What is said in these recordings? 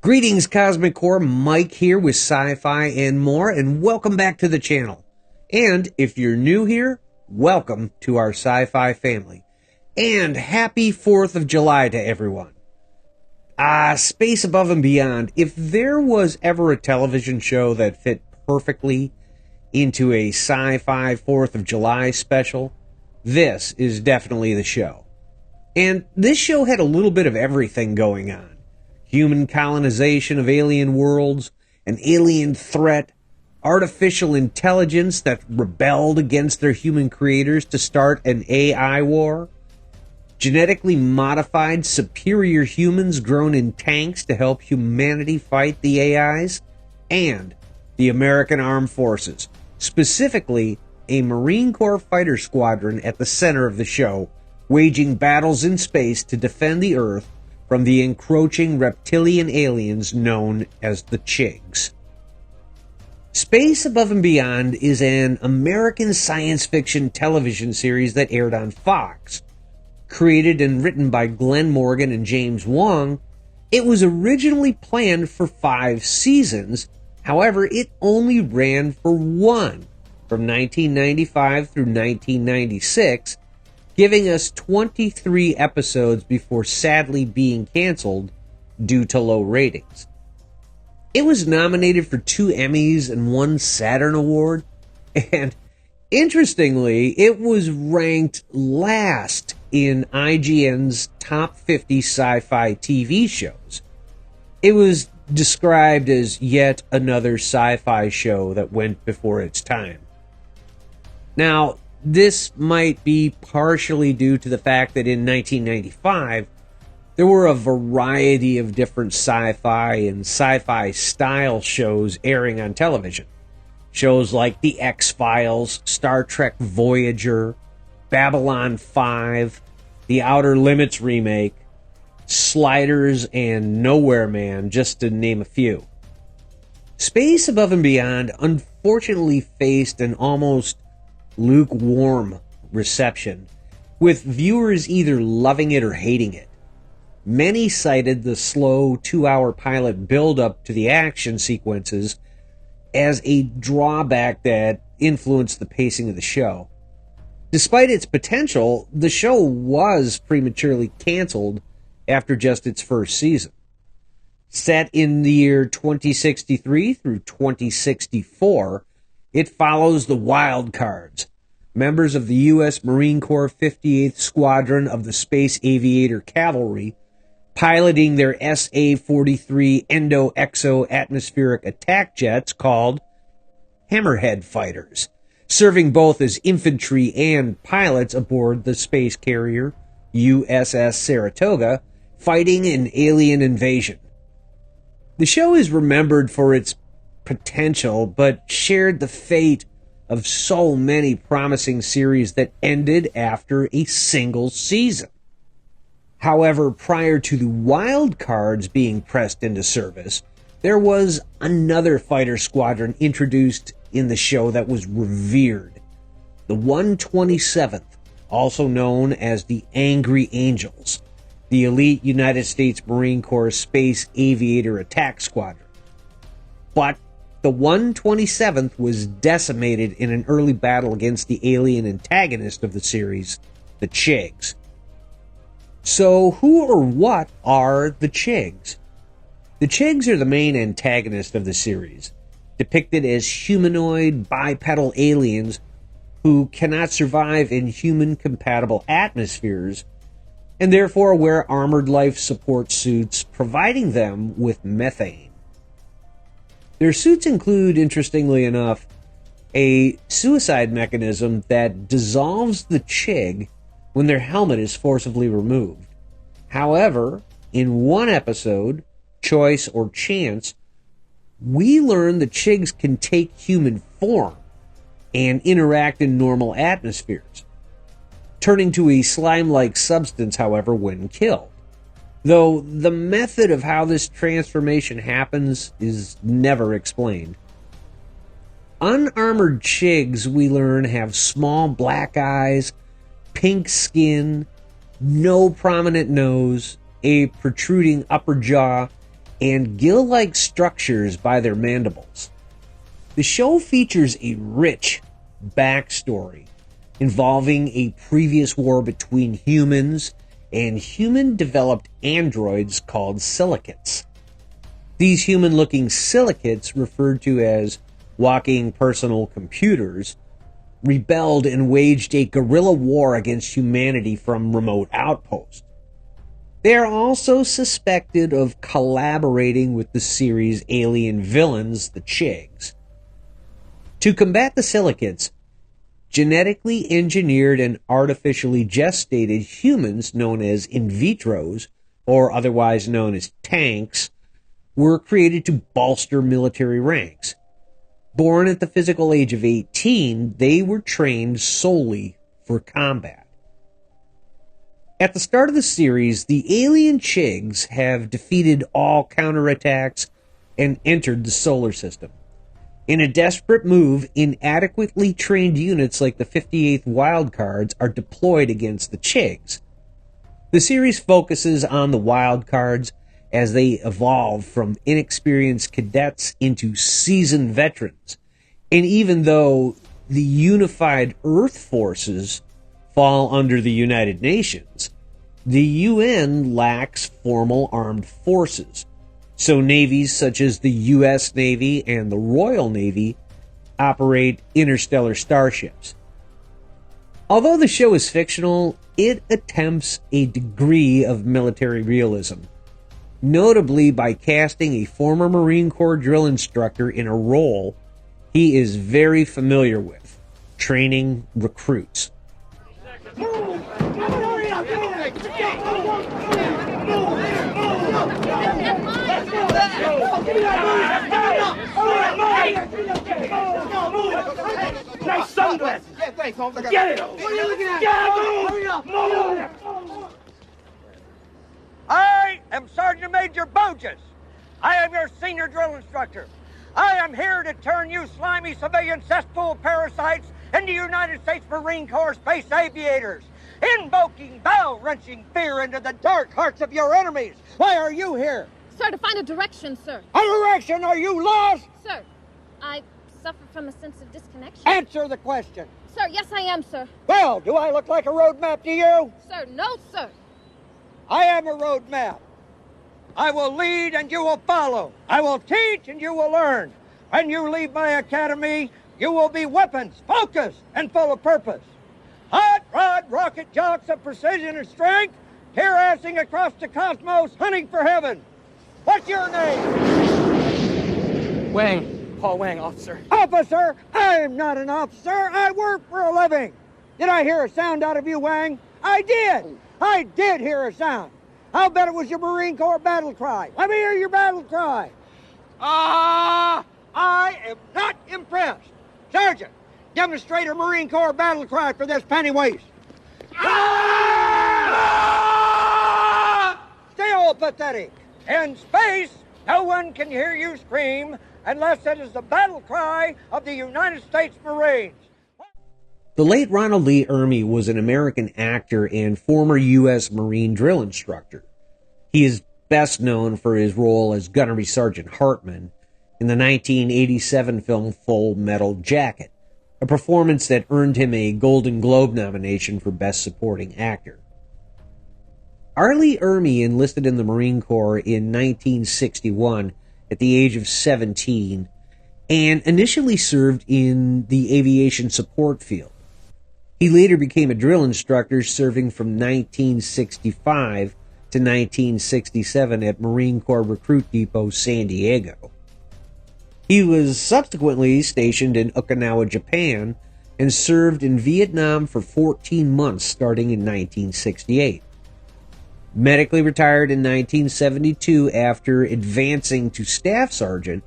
Greetings, Cosmic Core. Mike here with Sci-Fi and more, and welcome back to the channel. And if you're new here, welcome to our Sci-Fi family. And happy 4th of July to everyone. Space Above and Beyond. If there was ever a television show that fit perfectly into a Sci-Fi 4th of July special, this is definitely the show. And this show had a little bit of everything going on. Human colonization of alien worlds, an alien threat, artificial intelligence that rebelled against their human creators to start an AI war, genetically modified superior humans grown in tanks to help humanity fight the AIs, and the American Armed Forces, specifically a Marine Corps fighter squadron at the center of the show, waging battles in space to defend the Earth from the encroaching reptilian aliens known as the Chigs. Space Above and Beyond is an American science fiction television series that aired on Fox. Created and written by Glenn Morgan and James Wong, it was originally planned for 5 seasons. However, it only ran for 1, from 1995 through 1996, giving us 23 episodes before sadly being canceled due to low ratings. It was nominated for 2 Emmys and 1 Saturn Award, and interestingly, it was ranked last in IGN's top 50 sci-fi TV shows. It was described as yet another sci-fi show that went before its time. Now, this might be partially due to the fact that in 1995, there were a variety of different sci-fi and sci-fi style shows airing on television. Shows like The X-Files, Star Trek Voyager, Babylon 5, The Outer Limits remake, Sliders, and Nowhere Man, just to name a few. Space Above and Beyond unfortunately faced an almost lukewarm reception, with viewers either loving it or hating it. Many cited the slow 2-hour pilot build-up to the action sequences as a drawback that influenced the pacing of the show. Despite its potential, the show was prematurely canceled after just its first season. Set in the year 2063 through 2064, it follows the wildcards, members of the U.S. Marine Corps 58th Squadron of the Space Aviator Cavalry, piloting their SA-43 endo-exo-atmospheric attack jets called Hammerhead fighters, serving both as infantry and pilots aboard the space carrier USS Saratoga, fighting an alien invasion. The show is remembered for its potential, but shared the fate of so many promising series that ended after a single season. However, prior to the wild cards being pressed into service, there was another fighter squadron introduced in the show that was revered. The 127th, also known as the Angry Angels, the elite United States Marine Corps Space Aviator Attack Squadron. But the 127th was decimated in an early battle against the alien antagonist of the series, the Chigs. So who or what are the Chigs? The Chigs are the main antagonist of the series, depicted as humanoid bipedal aliens who cannot survive in human-compatible atmospheres and therefore wear armored life support suits, providing them with methane. Their suits include, interestingly enough, a suicide mechanism that dissolves the Chig when their helmet is forcibly removed. However, in one episode, Choice or Chance, we learn the Chigs can take human form and interact in normal atmospheres, turning to a slime-like substance, however, when killed. Though the method of how this transformation happens is never explained. Unarmored Chigs, we learn, have small black eyes, pink skin, no prominent nose, a protruding upper jaw, and gill-like structures by their mandibles. The show features a rich backstory involving a previous war between humans and human-developed androids called silicates. These human-looking silicates, referred to as walking personal computers, rebelled and waged a guerrilla war against humanity from remote outposts. They are also suspected of collaborating with the series' alien villains, the Chigs. To combat the silicates, genetically engineered and artificially gestated humans known as in vitros, or otherwise known as tanks, were created to bolster military ranks. Born at the physical age of 18, they were trained solely for combat. At the start of the series, the alien Chigs have defeated all counterattacks and entered the solar system. In a desperate move, inadequately trained units like the 58th Wildcards are deployed against the Chigs. The series focuses on the Wildcards as they evolve from inexperienced cadets into seasoned veterans. And even though the unified Earth forces fall under the United Nations, the UN lacks formal armed forces. So navies such as the U.S. Navy and the Royal Navy operate interstellar starships. Although the show is fictional, it attempts a degree of military realism, notably by casting a former Marine Corps drill instructor in a role he is very familiar with, training recruits. Nice sunglasses! Yeah, thanks, Holmes. Get it! What are you looking at? Get it! Move! I am Sergeant Major Bogus. I am your senior drill instructor. I am here to turn you slimy civilian cesspool parasites into United States Marine Corps space aviators, invoking bell-wrenching fear into the dark hearts of your enemies. Why are you here? Sir, to find a direction, sir. A direction? Are you lost? Sir, I suffer from a sense of disconnection. Answer the question. Sir, yes I am, sir. Well, do I look like a road map to you? Sir, no, sir. I am a road map. I will lead and you will follow. I will teach and you will learn. When you leave my academy, you will be weapons, focused, and full of purpose. Hot rod rocket jocks of precision and strength, harassing across the cosmos, hunting for heaven. What's your name? Wang. Paul Wang, officer. Officer? I am not an officer. I work for a living. Did I hear a sound out of you, Wang? I did. I did hear a sound. I'll bet it was your Marine Corps battle cry. Let me hear your battle cry. I am not impressed. Sergeant, demonstrate a Marine Corps battle cry for this penny-waste. Still pathetic. In space, no one can hear you scream unless it is the battle cry of the United States Marines. The late Ronald Lee Ermey was an American actor and former U.S. Marine drill instructor. He is best known for his role as Gunnery Sergeant Hartman in the 1987 film Full Metal Jacket, a performance that earned him a Golden Globe nomination for Best Supporting Actor. R. Lee Ermey enlisted in the Marine Corps in 1961 at the age of 17 and initially served in the aviation support field. He later became a drill instructor, serving from 1965 to 1967 at Marine Corps Recruit Depot, San Diego. He was subsequently stationed in Okinawa, Japan, and served in Vietnam for 14 months starting in 1968. Medically retired in 1972 after advancing to Staff Sergeant,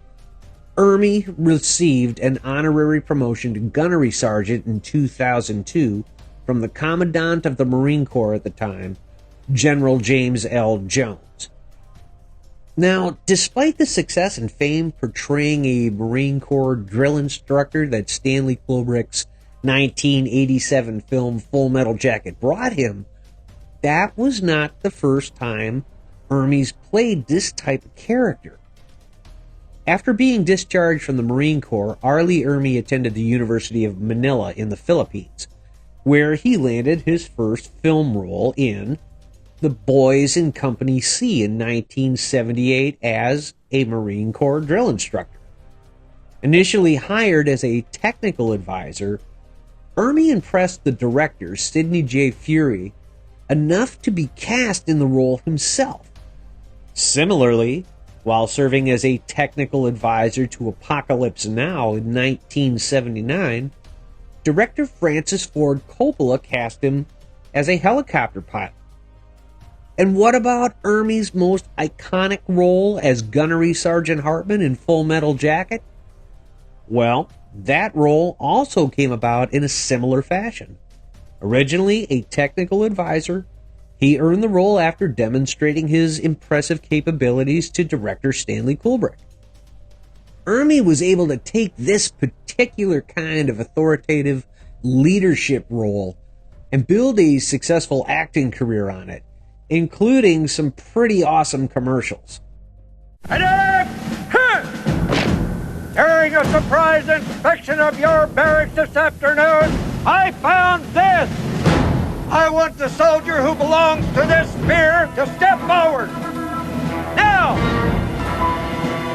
Ermey received an honorary promotion to Gunnery Sergeant in 2002 from the Commandant of the Marine Corps at the time, General James L. Jones. Now, despite the success and fame portraying a Marine Corps drill instructor that Stanley Kubrick's 1987 film Full Metal Jacket brought him, that was not the first time Ermey's played this type of character. After being discharged from the Marine Corps, R. Lee Ermey attended the University of Manila in the Philippines, where he landed his first film role in The Boys in Company C in 1978 as a Marine Corps drill instructor. Initially hired as a technical advisor, Ermey impressed the director, Sidney J. Furie, enough to be cast in the role himself. Similarly, while serving as a technical advisor to Apocalypse Now in 1979, director Francis Ford Coppola cast him as a helicopter pilot. And what about Ermey's most iconic role as Gunnery Sergeant Hartman in Full Metal Jacket? Well, that role also came about in a similar fashion. Originally a technical advisor, he earned the role after demonstrating his impressive capabilities to director Stanley Kubrick. Ermey was able to take this particular kind of authoritative leadership role and build a successful acting career on it, including some pretty awesome commercials. During a surprise inspection of your barracks this afternoon, I found this. I want the soldier who belongs to this spear to step forward. Now,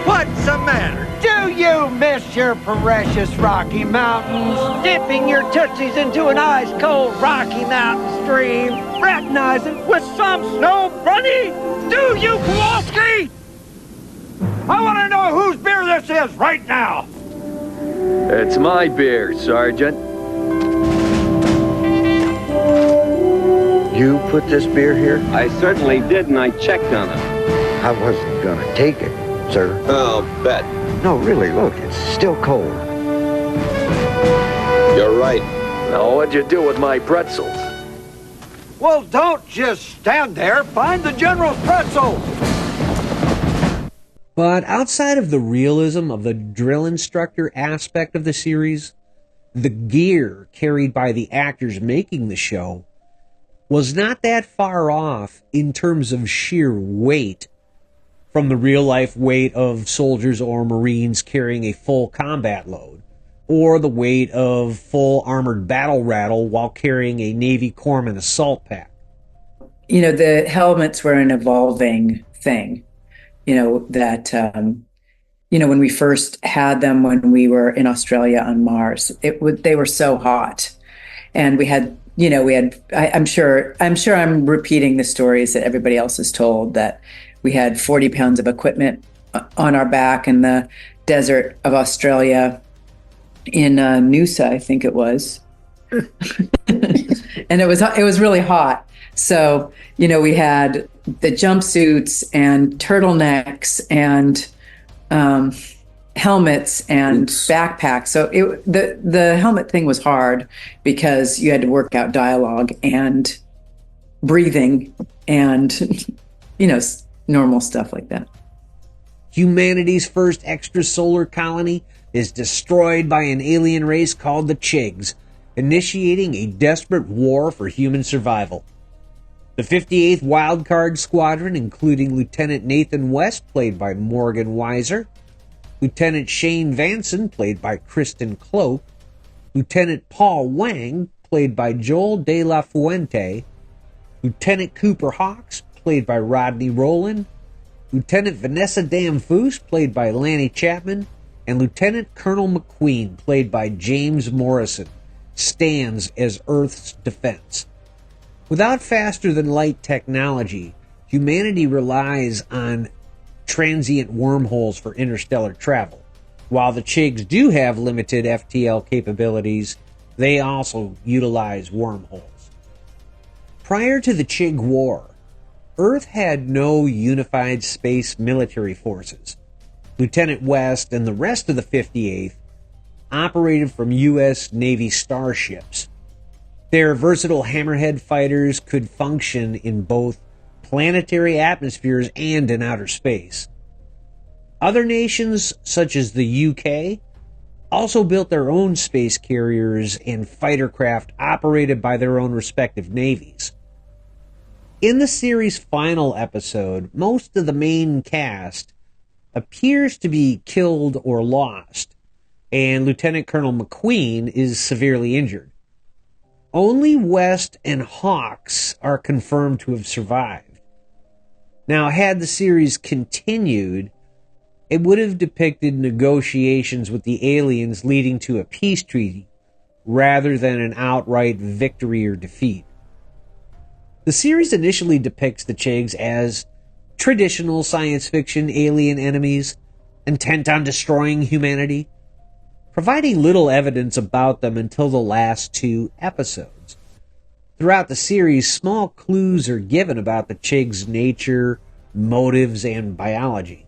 what's the matter? Do you miss your precious Rocky Mountains? Dipping your tootsies into an ice-cold Rocky Mountain stream, fraternizing with some snow bunny? Do you, Kowalski? I want to know whose beer this is right now. It's my beer, Sergeant. You put this beer here? I certainly did, and I checked on it. I wasn't gonna take it, sir. I'll bet. No, really, look, it's still cold. You're right. Now, what'd you do with my pretzels? Well, don't just stand there. Find the General's pretzels. But outside of the realism of the drill instructor aspect of the series, the gear carried by the actors making the show was not that far off in terms of sheer weight from the real-life weight of soldiers or Marines carrying a full combat load, or the weight of full armored battle rattle while carrying a Navy corpsman assault pack. You know, the helmets were an evolving thing. You know, that, when we first had them when we were in Australia on Mars, they were so hot. And I'm sure I'm repeating the stories that everybody else has told, that we had 40 pounds of equipment on our back in the desert of Australia in Noosa, I think it was. And it was really hot. So, we had the jumpsuits and turtlenecks and helmets and backpacks. So the helmet thing was hard because you had to work out dialogue and breathing and, normal stuff like that. Humanity's first extrasolar colony is destroyed by an alien race called the Chigs, initiating a desperate war for human survival. The 58th Wildcard Squadron, including Lieutenant Nathan West, played by Morgan Weiser, Lieutenant Shane Vanson, played by Kristen Cloak, Lieutenant Paul Wang, played by Joel De La Fuente, Lieutenant Cooper Hawks, played by Rodney Rowland, Lieutenant Vanessa Damfoos, played by Lanny Chapman, and Lieutenant Colonel McQueen, played by James Morrison, stands as Earth's defense. Without faster-than-light technology, humanity relies on transient wormholes for interstellar travel. While the Chigs do have limited FTL capabilities, they also utilize wormholes. Prior to the Chig War, Earth had no unified space military forces. Lieutenant West and the rest of the 58th operated from U.S. Navy starships. Their versatile Hammerhead fighters could function in both planetary atmospheres and in outer space. Other nations, such as the UK, also built their own space carriers and fighter craft operated by their own respective navies. In the series' final episode, most of the main cast appears to be killed or lost, and Lieutenant Colonel McQueen is severely injured. Only West and Hawks are confirmed to have survived. Now, had the series continued, it would have depicted negotiations with the aliens leading to a peace treaty, rather than an outright victory or defeat. The series initially depicts the Chigs as traditional science fiction alien enemies, intent on destroying humanity, providing little evidence about them until the last 2 episodes. Throughout the series, small clues are given about the Chigs' nature, motives, and biology.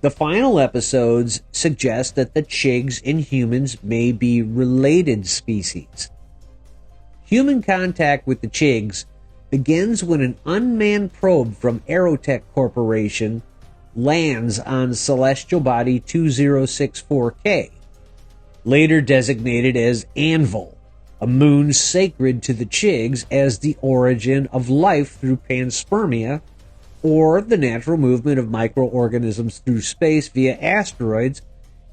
The final episodes suggest that the Chigs and humans may be related species. Human contact with the Chigs begins when an unmanned probe from Aerotech Corporation lands on celestial body 2064K, later designated as Anvil, a moon sacred to the Chigs as the origin of life through panspermia, or the natural movement of microorganisms through space via asteroids,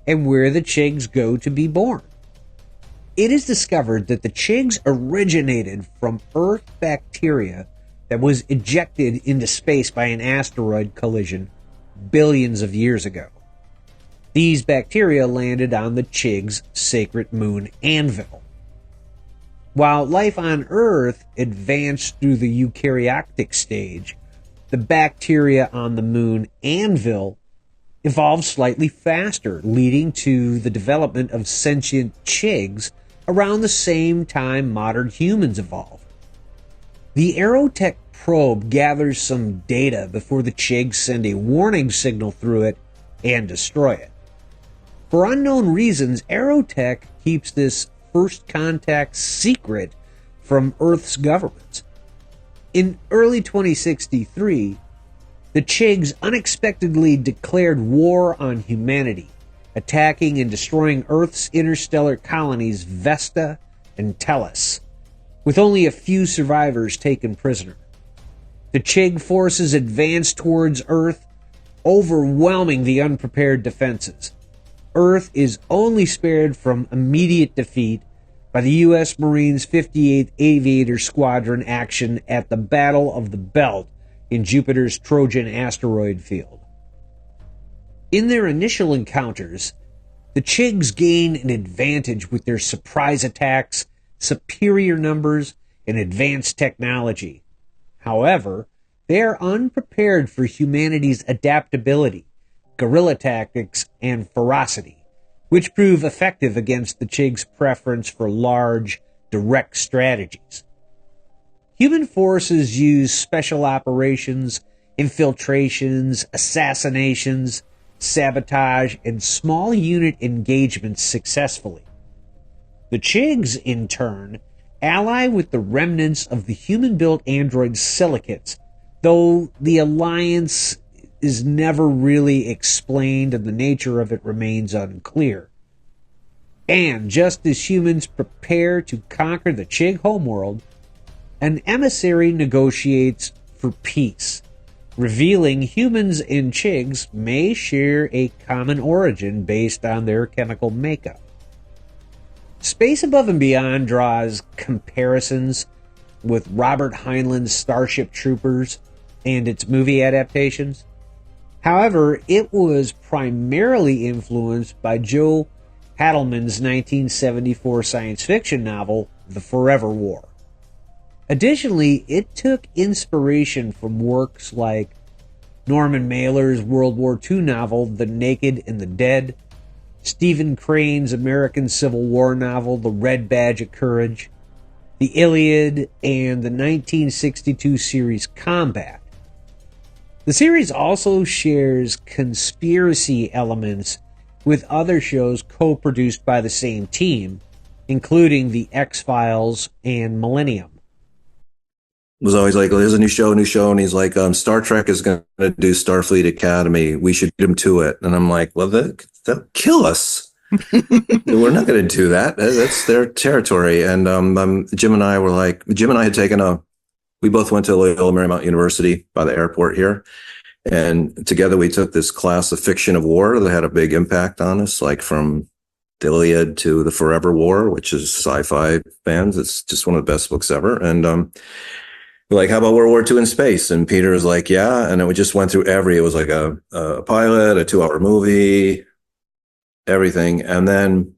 and where the Chigs go to be born. It is discovered that the Chigs originated from Earth bacteria that was ejected into space by an asteroid collision billions of years ago. These bacteria landed on the Chigs' sacred moon Anvil. While life on Earth advanced through the eukaryotic stage, the bacteria on the moon Anvil evolved slightly faster, leading to the development of sentient Chigs around the same time modern humans evolved. The Aerotech probe gathers some data before the Chigs send a warning signal through it and destroy it. For unknown reasons, Aerotech keeps this first contact secret from Earth's governments. In early 2063, the Chigs unexpectedly declared war on humanity, attacking and destroying Earth's interstellar colonies Vesta and Tellus, with only a few survivors taken prisoner. The Chig forces advanced towards Earth, overwhelming the unprepared defenses. Earth is only spared from immediate defeat by the U.S. Marines 58th Aviator Squadron action at the Battle of the Belt in Jupiter's Trojan asteroid field. In their initial encounters, the Chigs gain an advantage with their surprise attacks, superior numbers, and advanced technology. However, they are unprepared for humanity's adaptability, guerrilla tactics, and ferocity, which prove effective against the Chigs' preference for large, direct strategies. Human forces use special operations, infiltrations, assassinations, sabotage, and small unit engagements successfully. The Chigs, in turn, ally with the remnants of the human-built android silicates, though the alliance is never really explained and the nature of it remains unclear. And just as humans prepare to conquer the Chig homeworld, an emissary negotiates for peace, revealing humans and Chigs may share a common origin based on their chemical makeup. Space Above and Beyond draws comparisons with Robert Heinlein's Starship Troopers and its movie adaptations. However, it was primarily influenced by Joe Hadelman's 1974 science fiction novel, The Forever War. Additionally, it took inspiration from works like Norman Mailer's World War II novel, The Naked and the Dead, Stephen Crane's American Civil War novel, The Red Badge of Courage, The Iliad, and the 1962 series Combat. The series also shares conspiracy elements with other shows co-produced by the same team, including The X-Files and Millennium. Was always like, there's a new show, and he's like, Star Trek is going to do Starfleet Academy. We should get him to it. And I'm like, well, they'll kill us. We're not going to do that. That's their territory. And Jim and I had taken a we both went to Loyola Marymount University by the airport here. And together we took this class of fiction of war that had a big impact on us, like from the Iliad to the Forever War, which is sci-fi fans. It's just one of the best books ever. And we're like, how about World War II in space? And Peter was like, yeah. And then we just went through it was like a pilot, a 2-hour movie, everything. And then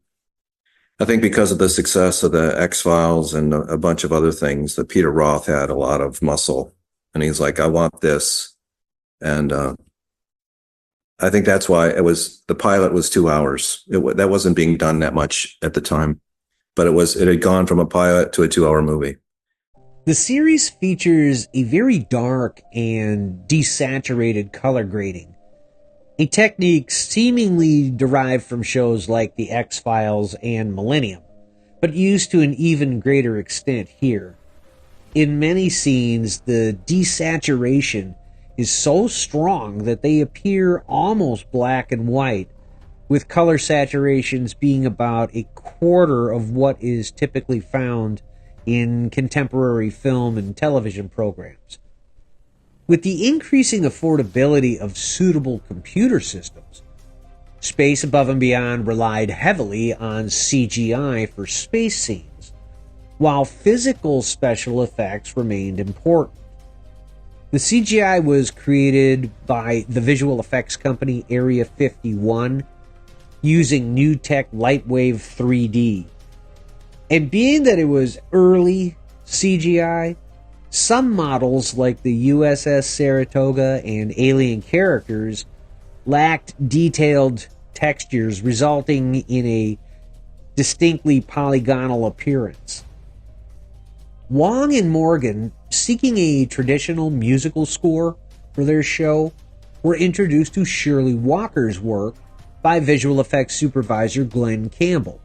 I think because of the success of the X-Files and a bunch of other things, that Peter Roth had a lot of muscle. And he's like, I want this. And I think that's why the pilot was 2 hours. That wasn't being done that much at the time, but it had gone from a pilot to a 2-hour movie. The series features a very dark and desaturated color grading, a technique seemingly derived from shows like The X-Files and Millennium, but used to an even greater extent here. In many scenes, the desaturation is so strong that they appear almost black and white, with color saturations being about a quarter of what is typically found in contemporary film and television programs. With the increasing affordability of suitable computer systems, Space Above and Beyond relied heavily on CGI for space scenes, while physical special effects remained important. The CGI was created by the visual effects company Area 51 using new tech Lightwave 3D. And being that it was early CGI, some models like the USS Saratoga and alien characters lacked detailed textures, resulting in a distinctly polygonal appearance. Wong and Morgan, seeking a traditional musical score for their show, were introduced to Shirley Walker's work by visual effects supervisor Glenn Campbell.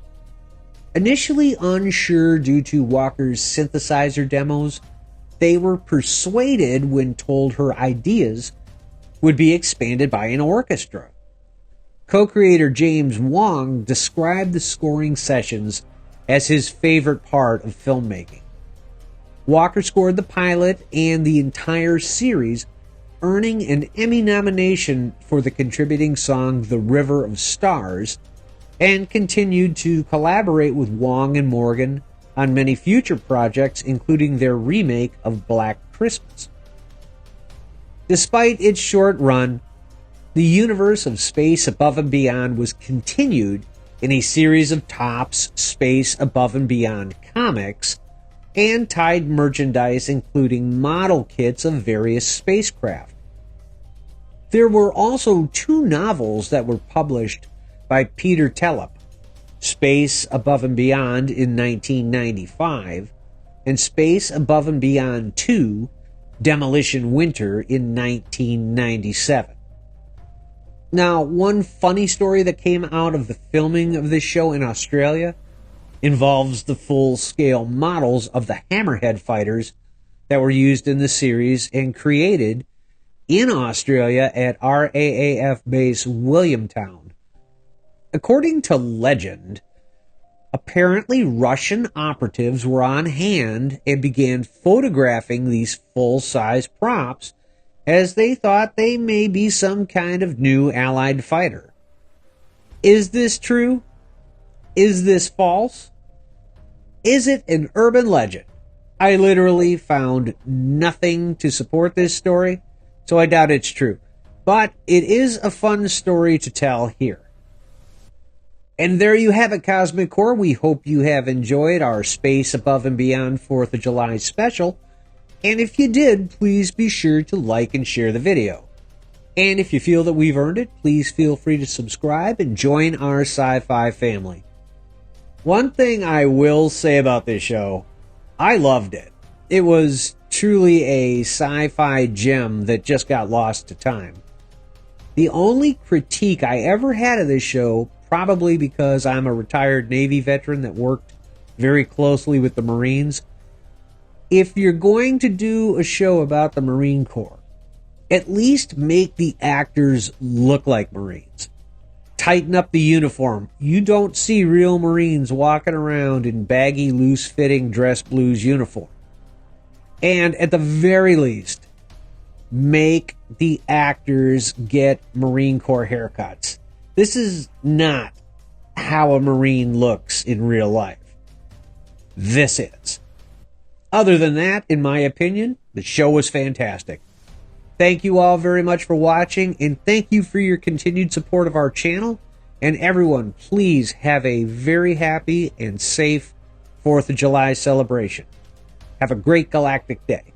Initially unsure due to Walker's synthesizer demos, they were persuaded when told her ideas would be expanded by an orchestra. Co-creator James Wong described the scoring sessions as his favorite part of filmmaking. Walker scored the pilot and the entire series, earning an Emmy nomination for the contributing song The River of Stars, and continued to collaborate with Wong and Morgan on many future projects, including their remake of Black Christmas. Despite its short run, the universe of Space Above and Beyond was continued in a series of Topps Space Above and Beyond comics and tied merchandise, including model kits of various spacecraft. There were also 2 novels that were published by Peter Tellep, Space Above and Beyond in 1995, and Space Above and Beyond 2, Demolition Winter in 1997. Now, one funny story that came out of the filming of this show in Australia involves the full-scale models of the Hammerhead fighters that were used in the series and created in Australia at RAAF base Williamtown. According to legend, apparently Russian operatives were on hand and began photographing these full-size props as they thought they may be some kind of new Allied fighter. Is this true? Is this false? Is it an urban legend? I literally found nothing to support this story, so I doubt it's true. But it is a fun story to tell here. And there you have it, Cosmic Core. We hope you have enjoyed our Space Above and Beyond 4th of July special. And if you did, please be sure to like and share the video. And if you feel that we've earned it, please feel free to subscribe and join our sci-fi family. One thing I will say about this show, I loved it. It was truly a sci-fi gem that just got lost to time. The only critique I ever had of this show, probably because I'm a retired Navy veteran that worked very closely with the Marines, if you're going to do a show about the Marine Corps, at least make the actors look like Marines. Tighten up the uniform. You don't see real Marines walking around in baggy, loose-fitting dress blues uniform. And at the very least, make the actors get Marine Corps haircuts. This is not how a Marine looks in real life. This is. Other than that, in my opinion, the show was fantastic. Thank you all very much for watching, and thank you for your continued support of our channel. And everyone, please have a very happy and safe 4th of July celebration. Have a great galactic day.